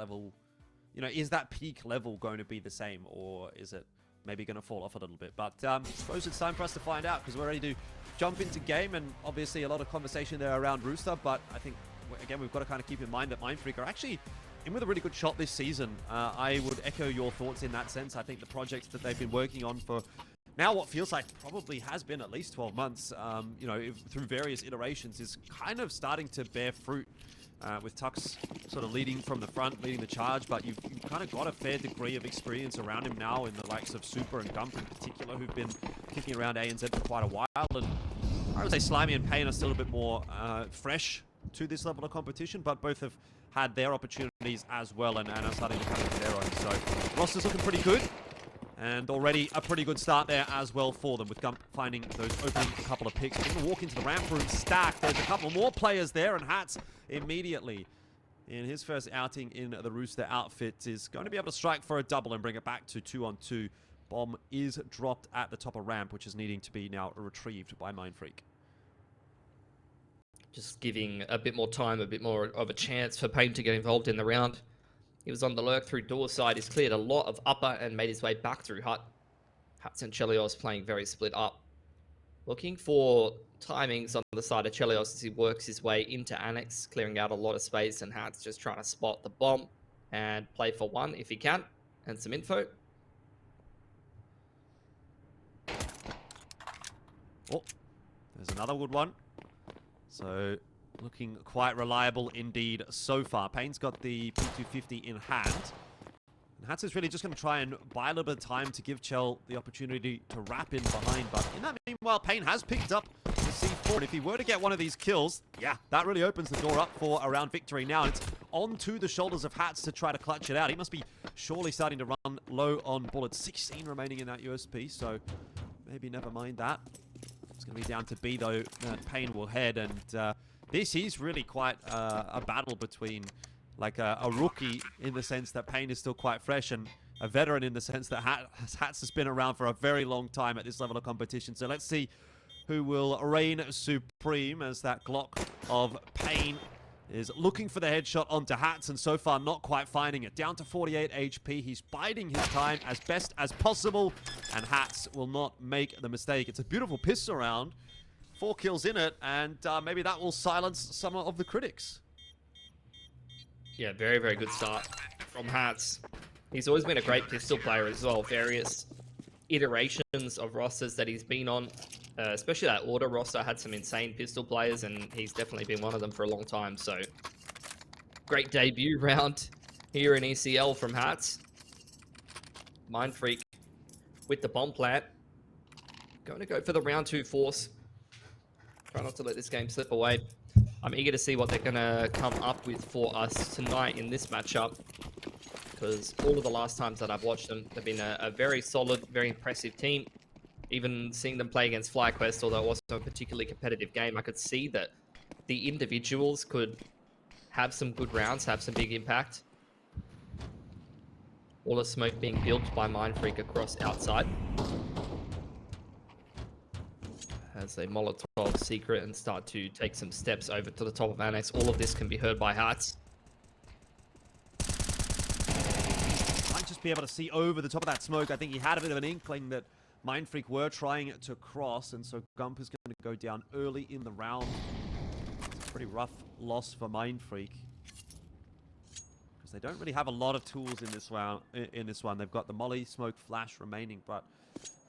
level, you know, is that peak level going to be the same, or is it maybe going to fall off a little bit? But I suppose it's time for us to find out, because we're ready to jump into game, and obviously a lot of conversation there around Rooster, but I think, again, we've got to kind of keep in mind that Mindfreak are actually in with a really good shot this season. I would echo your thoughts in that sense. I think the projects that they've been working on for now what feels like probably has been at least 12 months, you know, through various iterations, is kind of starting to bear fruit, with Tux sort of leading from the front, leading the charge, but you've kind of got a fair degree of experience around him now in the likes of Super and Gump in particular, who've been kicking around ANZ for quite a while, and I would say Slimy and Pain are still a bit more fresh to this level of competition, but both have had their opportunities as well, and are starting to come into their own. So roster's looking pretty good, and already a pretty good start there as well for them, with Gump finding those opening couple of picks. Going to walk into the ramp room stacked. There's a couple more players there, and Hats immediately, in his first outing in the Rooster outfit, is going to be able to strike for a double and bring it back to 2-on-2. Bomb is dropped at the top of ramp, which is needing to be now retrieved by Mindfreak. Just giving a bit more time, a bit more of a chance for Pain to get involved in the round. He was on the lurk through door side. He's cleared a lot of upper and made his way back through hut. Hats and Chelios playing very split up. Looking for timings on the side of Chelios as he works his way into Annex, clearing out a lot of space, and Hats just trying to spot the bomb and play for one if he can, and some info. Oh, there's another good one. So, looking quite reliable indeed so far. Pain's got the P250 in hand. And Hats is really just going to try and buy a little bit of time to give Chell the opportunity to wrap in behind. But in that meanwhile, Pain has picked up the C4. And if he were to get one of these kills, yeah, that really opens the door up for a round victory now. And it's onto the shoulders of Hats to try to clutch it out. He must be surely starting to run low on bullets. 16 remaining in that USP, so maybe never mind that. It's going to be down to B, though. Pain will head, and this is really quite a battle between like a rookie in the sense that Pain is still quite fresh, and a veteran in the sense that Hats has been around for a very long time at this level of competition. So let's see who will reign supreme, as that Glock of Pain is looking for the headshot onto Hats, and so far not quite finding it. Down to 48 HP. He's biding his time as best as possible, and Hats will not make the mistake. It's a beautiful pistol round. 4 kills in it, and maybe that will silence some of the critics. Yeah, very, very good start from Hats. He's always been a great pistol player as well. Various iterations of rosters that he's been on, especially that Order roster, had some insane pistol players, and he's definitely been one of them for a long time. So, great debut round here in ECL from Hats. Mindfreak with the bomb plant. Going to go for the round 2 force. Try not to let this game slip away. I'm eager to see what they're going to come up with for us tonight in this matchup, because all of the last times that I've watched them, they've been a very solid, very impressive team. Even seeing them play against FlyQuest, although it wasn't a particularly competitive game, I could see that the individuals could have some good rounds, have some big impact. All the smoke being built by Mindfreak across outside, as they Molotov secret and start to take some steps over to the top of Annex. All of this can be heard by Hats. Might just be able to see over the top of that smoke. I think he had a bit of an inkling that Mindfreak were trying to cross, and so Gump is going to go down early in the round. It's a pretty rough loss for Mindfreak, because they don't really have a lot of tools in this round. One, they've got the molly, smoke, flash remaining, but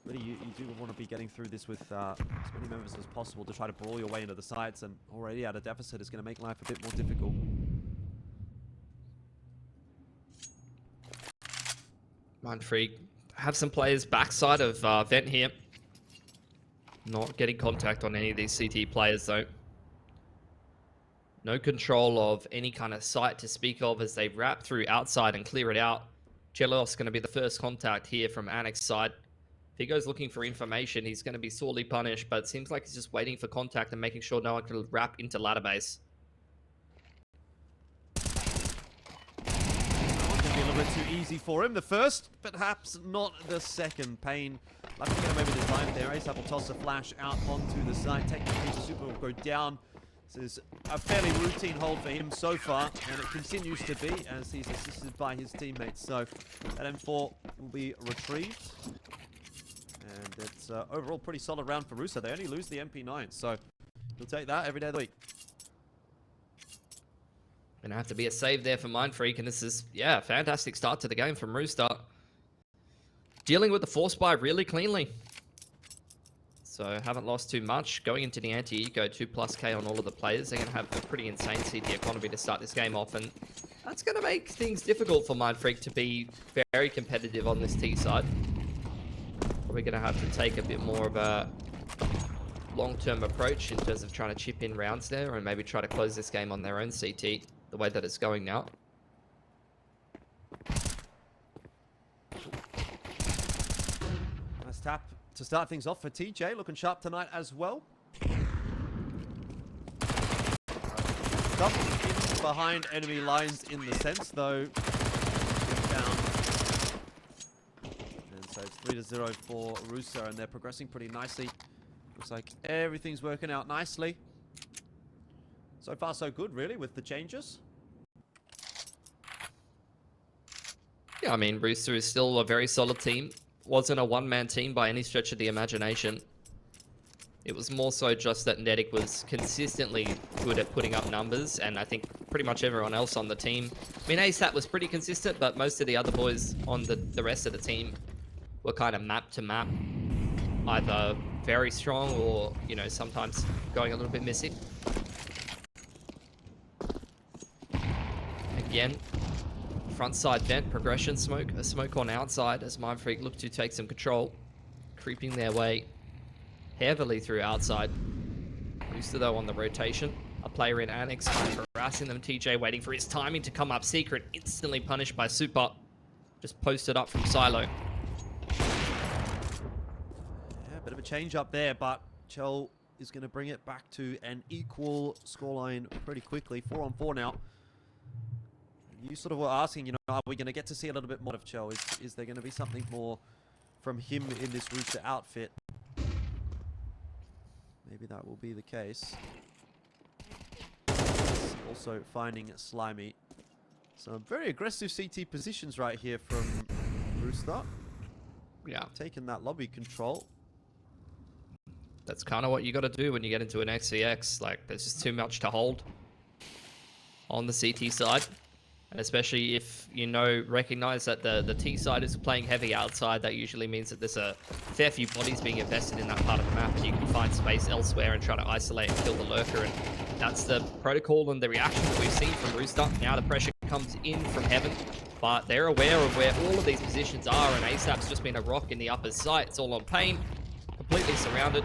really you do want to be getting through this with as many members as possible to try to brawl your way into the sides, and already at a deficit is going to make life a bit more difficult. Mindfreak have some players backside of Vent here. Not getting contact on any of these CT players though. No control of any kind of sight to speak of as they wrap through outside and clear it out. Chelos going to be the first contact here from Annex side. If he goes looking for information, he's going to be sorely punished, but it seems like he's just waiting for contact and making sure no one can wrap into ladder base. Be a little bit too easy for him. The first, perhaps not the second. Pain, lucky to get him over the time there. ASAP will toss a flash out onto the side. Technically, Super will go down. This is a fairly routine hold for him so far, and it continues to be as he's assisted by his teammates. So that M4 will be retrieved. And it's overall pretty solid round for Rooster. They only lose the MP9, so he'll take that every day of the week. Gonna have to be a save there for Mindfreak, and this is, yeah, a fantastic start to the game from Rooster. Dealing with the force buy really cleanly. So haven't lost too much. Going into the anti-eco, 2+K on all of the players. They're going to have a pretty insane CT economy to start this game off, and that's going to make things difficult for Mindfreak to be very competitive on this T side. Probably going to have to take a bit more of a long-term approach in terms of trying to chip in rounds there and maybe try to close this game on their own CT, the way that it's going now. Nice tap to start things off for TJ, looking sharp tonight as well. Stuff in behind enemy lines in the sense, though. Down. And so it's 3-0 for Rooster, and they're progressing pretty nicely. Looks like everything's working out nicely. So far, so good, really, with the changes. Yeah, I mean, Rooster is still a very solid team. Wasn't a one-man team by any stretch of the imagination. It was more so just that Nedic was consistently good at putting up numbers, and I think pretty much everyone else on the team. I mean, ASAP was pretty consistent, but most of the other boys on the rest of the team were kind of map to map, either very strong or, you know, sometimes going a little bit missing. Again, front side vent, progression smoke, a smoke on outside as Mindfreak look to take some control, creeping their way heavily through outside. Rooster though on the rotation, a player in Annex kind of harassing them. TJ waiting for his timing to come up secret, instantly punished by Super, just posted up from Silo. Yeah, a bit of a change up there, but Chell is going to bring it back to an equal scoreline pretty quickly. 4-on-4 now. You sort of were asking, you know, are we going to get to see a little bit more of Chell? Is there going to be something more from him in this Rooster outfit? Maybe that will be the case. Also finding Slimy. Some very aggressive CT positions right here from Rooster. Yeah. Taking that lobby control. That's kind of what you got to do when you get into an XVX. Like, there's just too much to hold on the CT side. And especially if you recognize that the T side is playing heavy outside, that usually means that there's a fair few bodies being invested in that part of the map, and you can find space elsewhere and try to isolate and kill the lurker. And that's the protocol and the reaction that we've seen from Rooster. Now the pressure comes in from heaven, but they're aware of where all of these positions are, and ASAP's just been a rock in the upper site. It's all on pain, completely surrounded.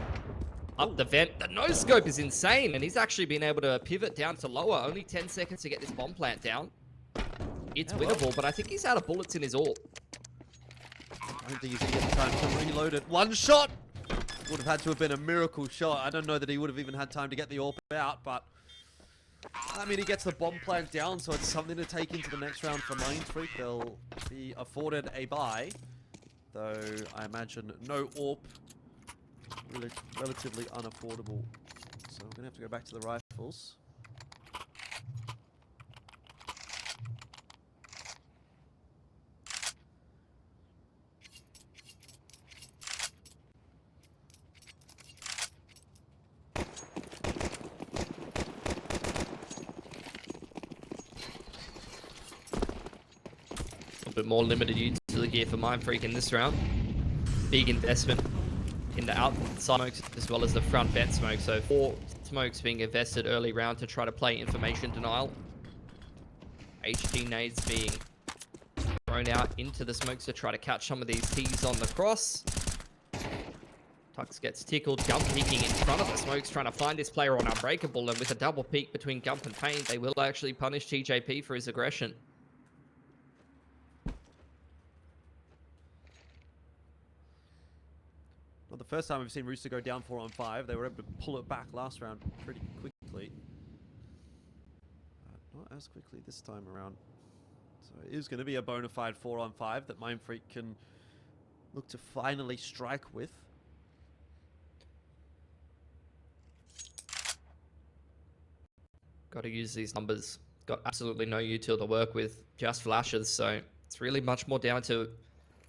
Up the vent. The no scope is insane, and he's actually been able to pivot down to lower. Only 10 seconds to get this bomb plant down. It's winnable, but I think he's out of bullets in his AWP. I don't think he's going to get the time to reload it. One shot! Would have had to have been a miracle shot. I don't know that he would have even had time to get the AWP out, but... I mean, he gets the bomb plant down, so it's something to take into the next round for Mindfreak. They'll be afforded a buy, though I imagine no AWP. Really, relatively unaffordable. So we're going to have to go back to the rifles. Bit more limited utility here for Mindfreak in this round. Big investment in the outside smokes as well as the front vent smoke. So 4 smokes being invested early round to try to play information denial. HG nades being thrown out into the smokes to try to catch some of these T's on the cross. Tux gets tickled, Gump peeking in front of the smokes, trying to find this player on Unbreakable, and with a double peek between Gump and Pain, they will actually punish TJP for his aggression. Not the first time we've seen Rooster go down 4-on-5. They were able to pull it back last round pretty quickly. Not as quickly this time around. So it is going to be a bona fide 4-on-5 that Mindfreak can look to finally strike with. Got to use these numbers. Got absolutely no util to work with, just flashes. So it's really much more down to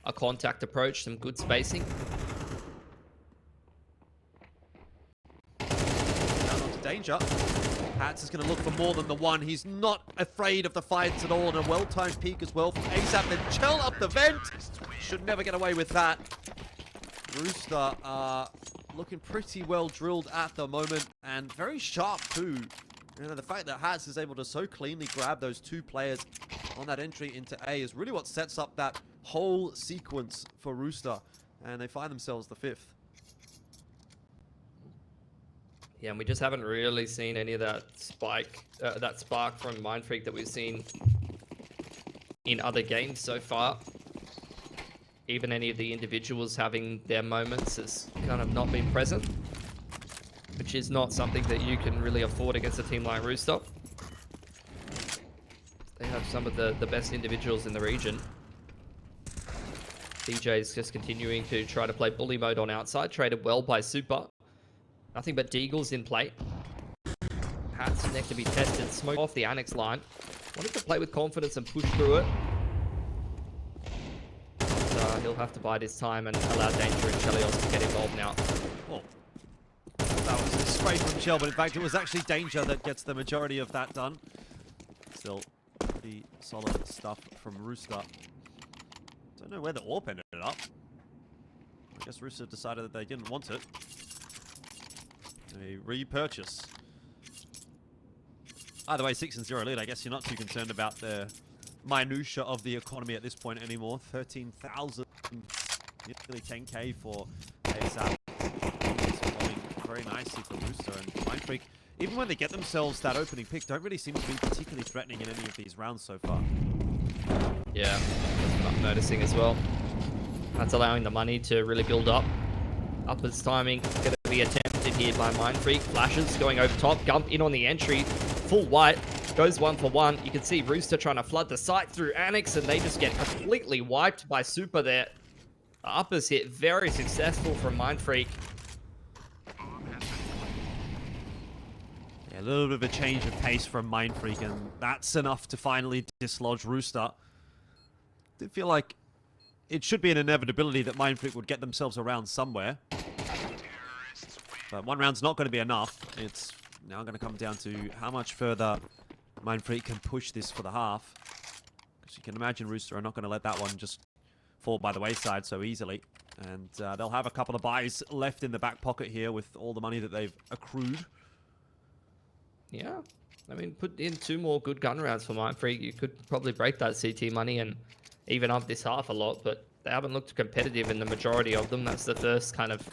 a contact approach, some good spacing. Down onto danger. Hats is going to look for more than the one. He's not afraid of the fights at all, and a well-timed peek as well from ASAP. Then Chell up the vent. Should never get away with that. Rooster looking pretty well drilled at the moment, and very sharp too. You know, the fact that Hats is able to so cleanly grab those two players on that entry into A is really what sets up that whole sequence for Rooster, and they find themselves the fifth. Yeah, and we just haven't really seen any of that spark from Mindfreak that we've seen in other games so far. Even any of the individuals having their moments has kind of not been present, which is not something that you can really afford against a team like Rooster. They have some of the best individuals in the region. DJ is just continuing to try to play bully mode on outside, traded well by Super. Nothing but Deagles in play. Hats next to be tested. Smoke off the Annex line. Wanted to play with confidence and push through it. But, he'll have to bide his time and allow Danger and Chelios to get involved now. Oh. That was a spray from Chell, but in fact it was actually Danger that gets the majority of that done. Still pretty solid stuff from Rooster. Don't know where the AWP ended up. I guess Rooster decided that they didn't want it. A repurchase. Either way, 6-0 lead. I guess you're not too concerned about the minutia of the economy at this point anymore. 13,000, nearly 10k for ASAP. Falling very nicely for Rooster and Mindfreak. Even when they get themselves that opening pick, don't really seem to be particularly threatening in any of these rounds so far. Yeah, that's what I'm noticing as well. That's allowing the money to really build up. Uppers timing going to be attempted here by Mindfreak. Flashes going over top. Gump in on the entry. Full white. Goes 1 for 1. You can see Rooster trying to flood the site through Annex, and they just get completely wiped by Super there. The uppers hit very successful from Mindfreak. Yeah, a little bit of a change of pace from Mindfreak, and that's enough to finally dislodge Rooster. I feel like it should be an inevitability that Mindfreak would get themselves around somewhere. But one round's not going to be enough. It's now going to come down to how much further Mindfreak can push this for the half. Because you can imagine Rooster are not going to let that one just fall by the wayside so easily. And they'll have a couple of buys left in the back pocket here with all the money that they've accrued. Yeah. I mean, put in 2 more good gun rounds for Mindfreak. You could probably break that CT money and even up this half a lot, but they haven't looked competitive in the majority of them. That's the first kind of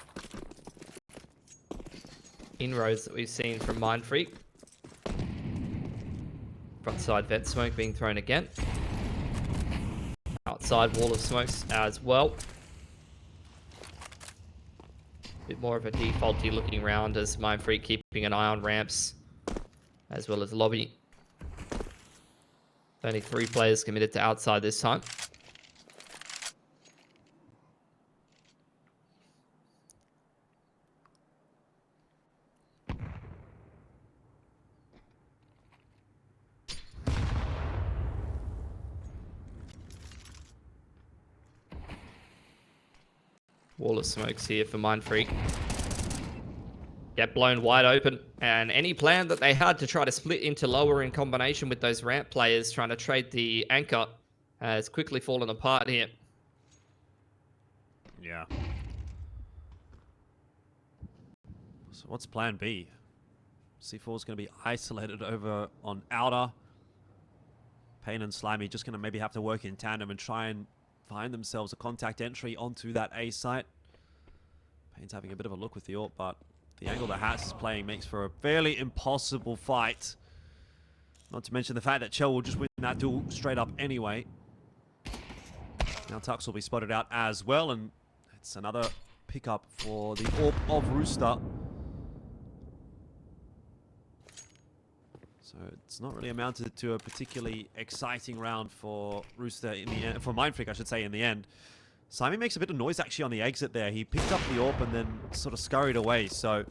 inroads that we've seen from Mindfreak. Frontside vent smoke being thrown again. Outside wall of smokes as well. Bit more of a defaulty looking round as Mindfreak keeping an eye on ramps as well as lobby. Only 3 players committed to outside this time. Wall of smokes here for Mindfreak. Get blown wide open, and any plan that they had to try to split into lower in combination with those ramp players trying to trade the anchor has quickly fallen apart here. Yeah. So what's plan B? C4 is going to be isolated over on outer. Pain and Slimy just going to maybe have to work in tandem and try and find themselves a contact entry onto that A site. Pain's having a bit of a look with the AWP, but the angle that Hats is playing makes for a fairly impossible fight. Not to mention the fact that Chell will just win that duel straight up anyway. Now Tux will be spotted out as well, and it's another pickup for the AWP of Rooster. So it's not really amounted to a particularly exciting round for Rooster in the end, for Mindfreak I should say in the end. Simon makes a bit of noise actually on the exit there. He picked up the AWP and then sort of scurried away, so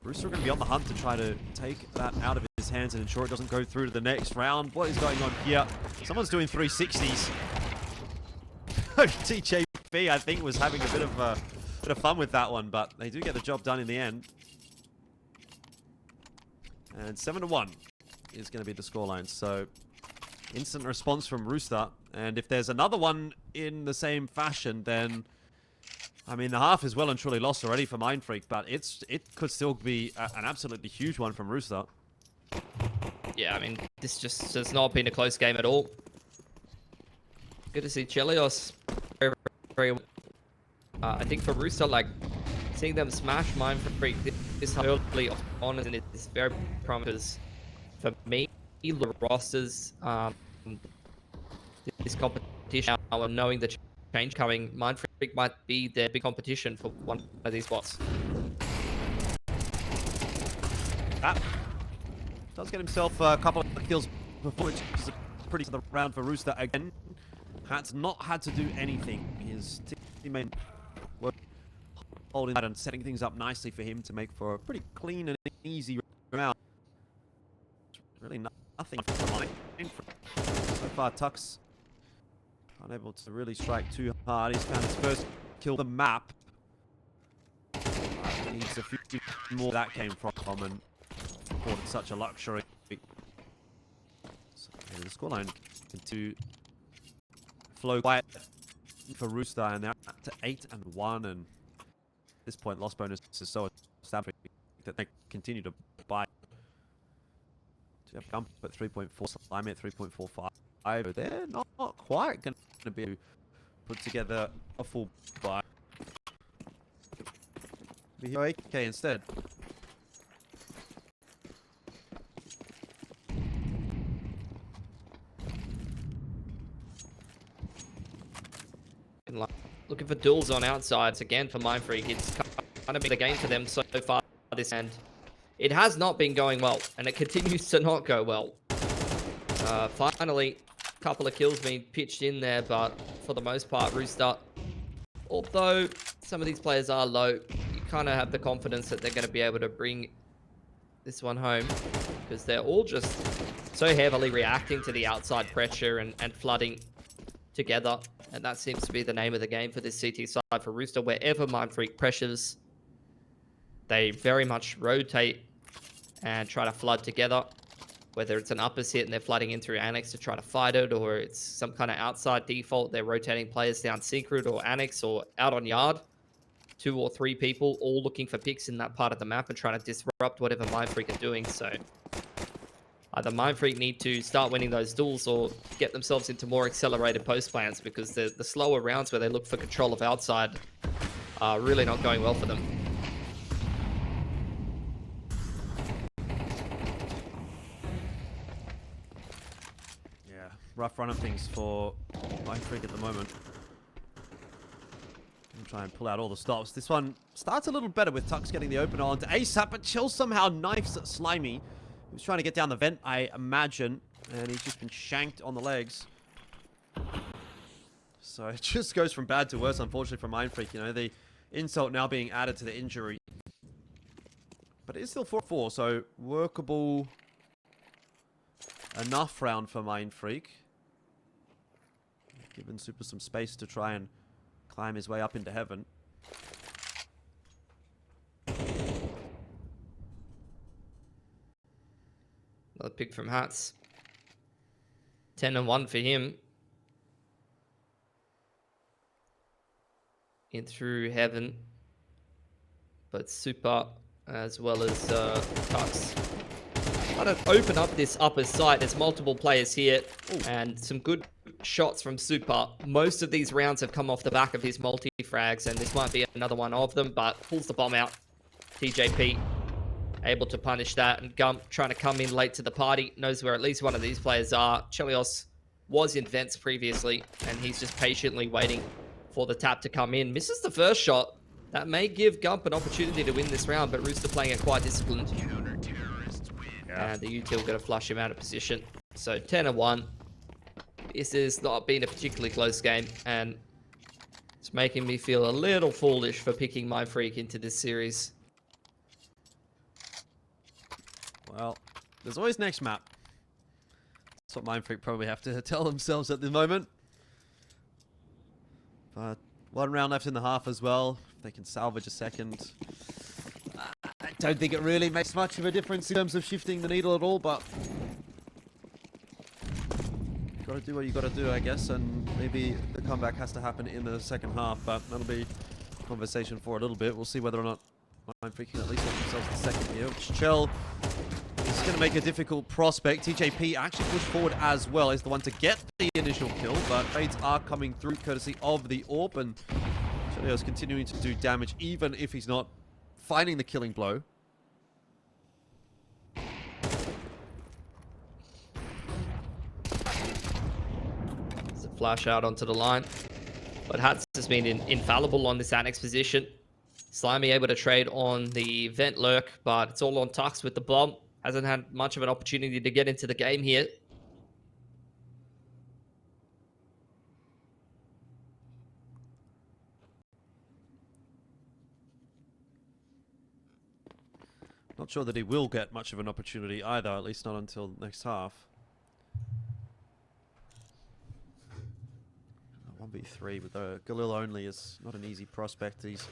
Rooster are going to be on the hunt to try to take that out of his hands and ensure it doesn't go through to the next round. What is going on here? Someone's doing 360s. TJP, I think, was having a bit of fun with that one, but they do get the job done in the end. And 7-1 is going to be the scoreline. So instant response from Rooster. And if there's another one in the same fashion, then I mean, the half is well and truly lost already for Mindfreak, but it could still be an absolutely huge one from Rooster. Yeah, I mean, this just has not been a close game at all. Good to see Chelios very, very I think for Rooster, like, seeing them smash Mindfreak this early on and it's very promising. For me, the rosters, this competition, knowing the change coming, Mindfreak might be their big competition for one of these spots. Does get himself a couple of kills before, which is a pretty good round for Rooster again. Hat's not had to do anything. His teammate were holding that and setting things up nicely for him to make for a pretty clean and easy round. Really nothing for mine. So far, Tux unable to really strike too hard. He's found his first kill the map. He needs a few more where that came from and afforded such a luxury. So the scoreline to flow quiet for Rooster, and they're up to 8-1, and at this point loss bonus is so established that they continue to buy. So you have Gump at 3.4, Slimy at 3.45. They're not quite going to be able to put together a full buy. We hear AK instead. Looking for duels on outsides again for Mindfreak. It's kind of been the game for them so far this end. It has not been going well, and it continues to not go well. Finally, a couple of kills being pitched in there, but for the most part, Rooster, although some of these players are low, you kind of have the confidence that they're going to be able to bring this one home, because they're all just so heavily reacting to the outside pressure and flooding together. And that seems to be the name of the game for this CT side for Rooster. Wherever Mindfreak pressures, they very much rotate and try to flood together. Whether it's an upper hit and they're flooding in through Annex to try to fight it, or it's some kind of outside default, they're rotating players down Secret or Annex or out on Yard. 2 or 3 people all looking for picks in that part of the map and trying to disrupt whatever Mindfreak are doing. So either Mindfreak need to start winning those duels or get themselves into more accelerated post plans, because the slower rounds where they look for control of outside are really not going well for them. Yeah, rough run of things for Mindfreak at the moment. I'm trying to pull out all the stops. This one starts a little better with Tux getting the opener onto ASAP, but Chill somehow knifes at Slimy. He was trying to get down the vent, I imagine, and he's just been shanked on the legs. So it just goes from bad to worse, unfortunately, for Mindfreak. You know, the insult now being added to the injury. But it is still 4-4, so workable enough round for Mindfreak. Giving Super some space to try and climb his way up into heaven. Another pick from Hats. 10-1 for him. In through heaven. But Super as well as Tux. Trying to open up this upper site. There's multiple players here. Ooh. And some good shots from Super. Most of these rounds have come off the back of his multi-frags, and this might be another one of them, but pulls the bomb out. TJP able to punish that, and Gump trying to come in late to the party, knows where at least one of these players are. Chelios was in vents previously, and he's just patiently waiting for the tap to come in. Misses the first shot. That may give Gump an opportunity to win this round, but Rooster playing it quite disciplined. Yeah. And the util going to flush him out of position. So 10-1. This has not been a particularly close game, and it's making me feel a little foolish for picking Mindfreak into this series. Well, there's always next map. That's what Mindfreak probably have to tell themselves at the moment. But 1 round left in the half as well. If they can salvage a second. I don't think it really makes much of a difference in terms of shifting the needle at all, but you gotta do what you gotta do, I guess, and maybe the comeback has to happen in the second half, but that'll be a conversation for a little bit. We'll see whether or not Mindfreak can at least get themselves the second here, which Chell is going to make a difficult prospect. TJP actually pushed forward as well as the one to get the initial kill, but Fades are coming through courtesy of the AWP, and Chelio's continuing to do damage even if he's not finding the killing blow. There's a flash out onto the line. But Hats has been infallible on this annex position. Slimy able to trade on the vent lurk, but it's all on Tux with the bomb. Hasn't had much of an opportunity to get into the game here. Not sure that he will get much of an opportunity either, at least not until next half. 1v3 with Galil only is not an easy prospect. He's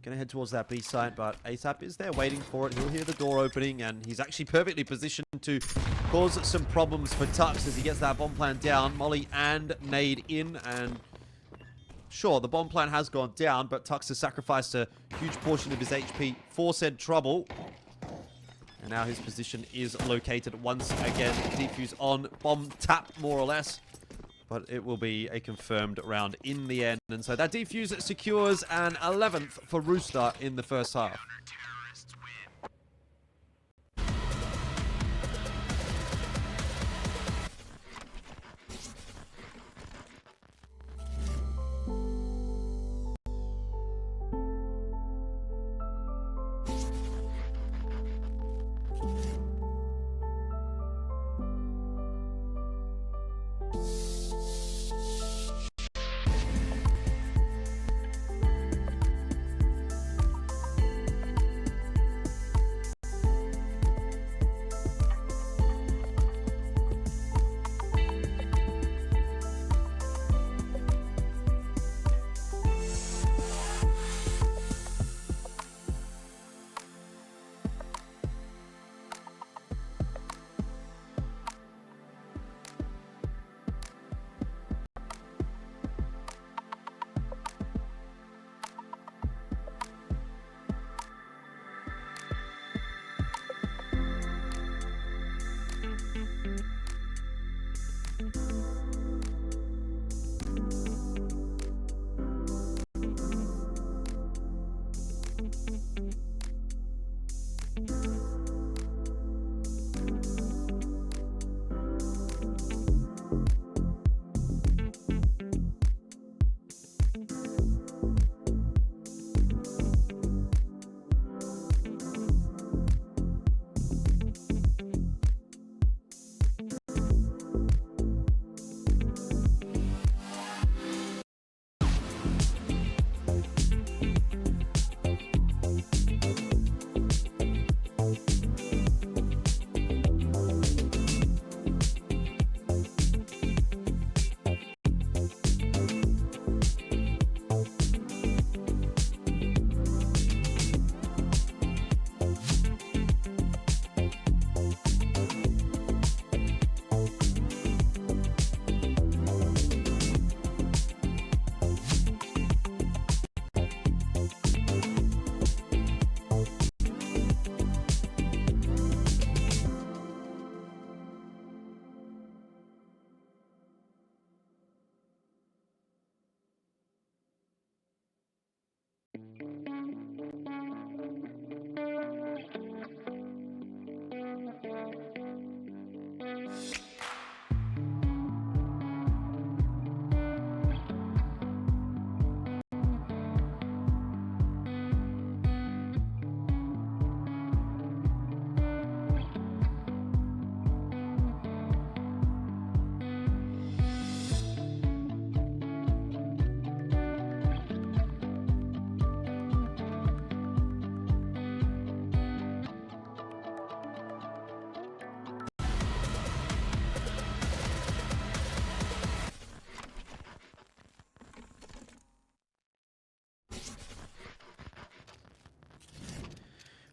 going to head towards that B site, but ASAP is there waiting for it. He'll hear the door opening, and he's actually perfectly positioned to cause some problems for Tux as he gets that bomb plan down. Molly and nade in, and sure, the bomb plan has gone down, but Tux has sacrificed a huge portion of his HP for said trouble. And now his position is located once again. Defuse on, bomb tap more or less. But it will be a confirmed round in the end. And so that defuse secures an 11th for Rooster in the first half.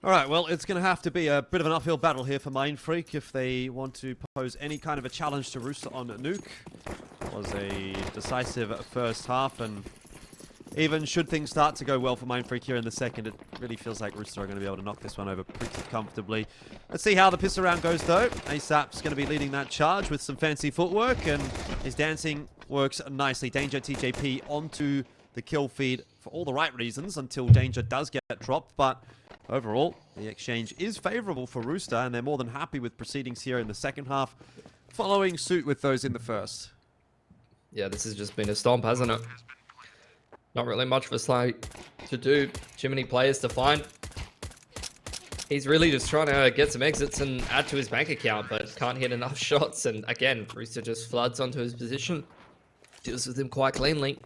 All right, well, it's going to have to be a bit of an uphill battle here for Mindfreak if they want to pose any kind of a challenge to Rooster on Nuke. It was a decisive first half, and even should things start to go well for Mindfreak here in the second, it really feels like Rooster are going to be able to knock this one over pretty comfortably. Let's see how the piss around goes, though. ASAP's going to be leading that charge with some fancy footwork, and his dancing works nicely. Danger TJP onto the kill feed for all the right reasons until Danger does get dropped, but overall, the exchange is favorable for Rooster, and they're more than happy with proceedings here in the second half, following suit with those in the first. Yeah, this has just been a stomp, hasn't it? Not really much for Sly to do. Too many players to find. He's really just trying to get some exits and add to his bank account, but can't hit enough shots. And again, Rooster just floods onto his position. Deals with him quite cleanly.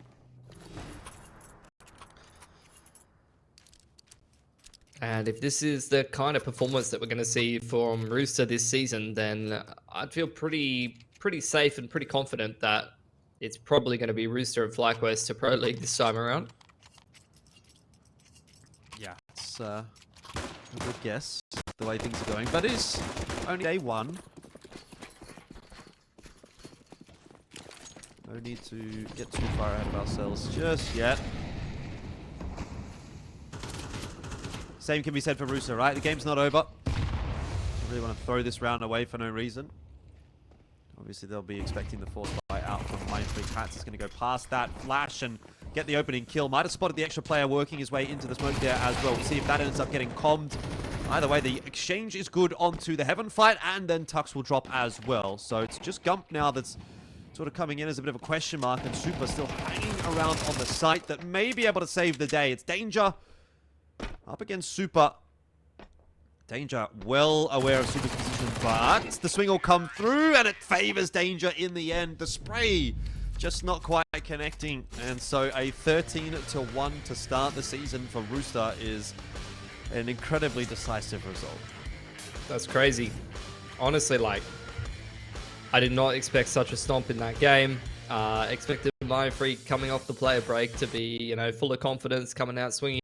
And if this is the kind of performance that we're going to see from Rooster this season, then I'd feel pretty safe and pretty confident that it's probably going to be Rooster and FlyQuest to Pro League this time around. Yeah, it's a good guess, the way things are going. But it's only day one. No need to get too far ahead of ourselves just yet. Same can be said for Rooster, right? The game's not over. I really want to throw this round away for no reason. Obviously, they'll be expecting the force buy out from Mindfreak. Hats is going to go past that flash and get the opening kill. Might have spotted the extra player working his way into the smoke there as well. We'll see if that ends up getting commed. Either way, the exchange is good onto the Heaven fight, and then Tux will drop as well. So it's just Gump now that's sort of coming in as a bit of a question mark, and Super still hanging around on the site that may be able to save the day. It's Danger up against Super. Danger well aware of Super's position, but the swing will come through, and it favors Danger in the end. The spray just not quite connecting, and so a 13-1 to start the season for Rooster is an incredibly decisive result. That's crazy. Honestly, like, I did not expect such a stomp in that game. Expected Mindfreak coming off the player break to be, you know, full of confidence, coming out swinging